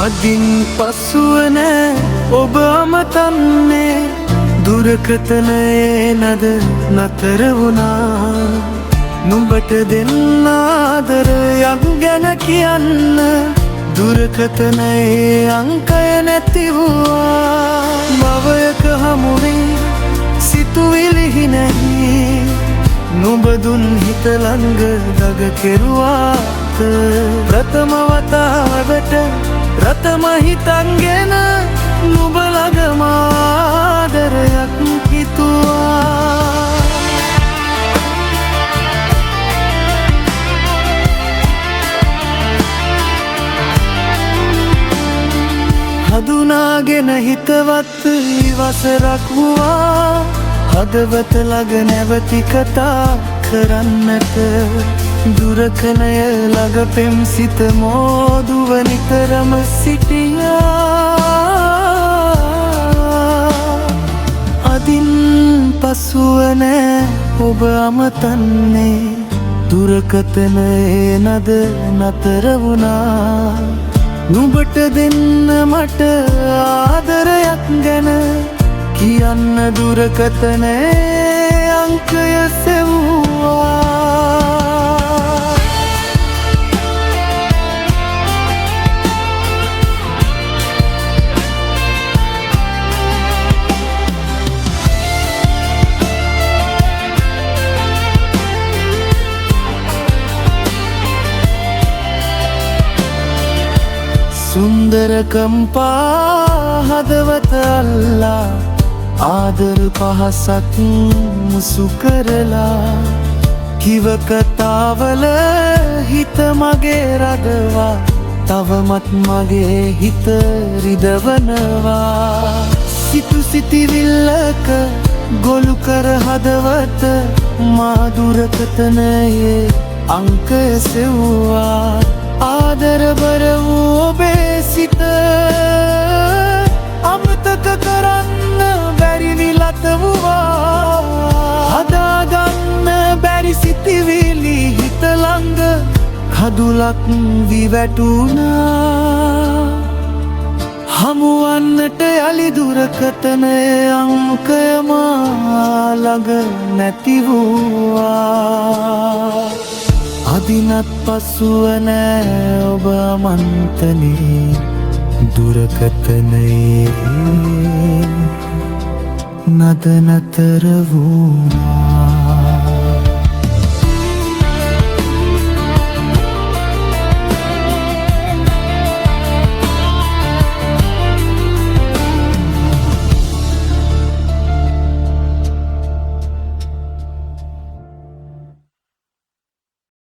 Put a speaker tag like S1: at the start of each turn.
S1: අදින් පසුව නෑ ඔබ අමතන්නේ දුරකතනයේ නද නතර වුණා නුඹට දෙන්න ආදරයක් ගැන කියන්න දුරකතනයේ අංකය නැති වූවා භවයක හමුවේ සිතුවිලි නැහි නුඹ දුන් හිත ළඟ දග කෙරුවාත ප්‍රථම වතාවට රතම හිතන්ගෙන නුඹ ළඟම ආදරයක් හිතුවා හඳුනාගෙන හිතවත් ඉවසරක් වුණා හදවත ළඟ නැවති කතා කරන්නට දුරකණය ළඟ පෙම් සිත මෝදුව නිතරම සිටියා අදින් පසුව නෑ ඔබ අමතන්නේ දුරකථනයේ නද නතර වුණා නුඹට දෙන්න මට ආදරයක් ගැන කියන්න දුරකථනයේ අංකය සෙව්වා සුන්දරකම් පා හදවත අල්ලා ආදර පහසක් මුසු කරලා කිව කතාවල හිත මගේ රදවා තවමත් මගේ හිත රිදවනවා සිතු සිතිවිල්ලක ගොලු කර හදවත මා දුරකථනයේ අංකය සෙව්වා ආදරබර වූ ඔබේ සිත අමතක කරන්න බැරි විලත වූවා හදාගන්න බැරි සිතිවිලි හිත ළඟ කඳුලක් වී වැටුණා හමුවන්නට යලි දුරකථනයේ අංකය මා ළඟ නැති වූවා අදිනත් පසුව නෑ ඔබ අමන්තනේ දුරකථනයේ නද නතර වුණා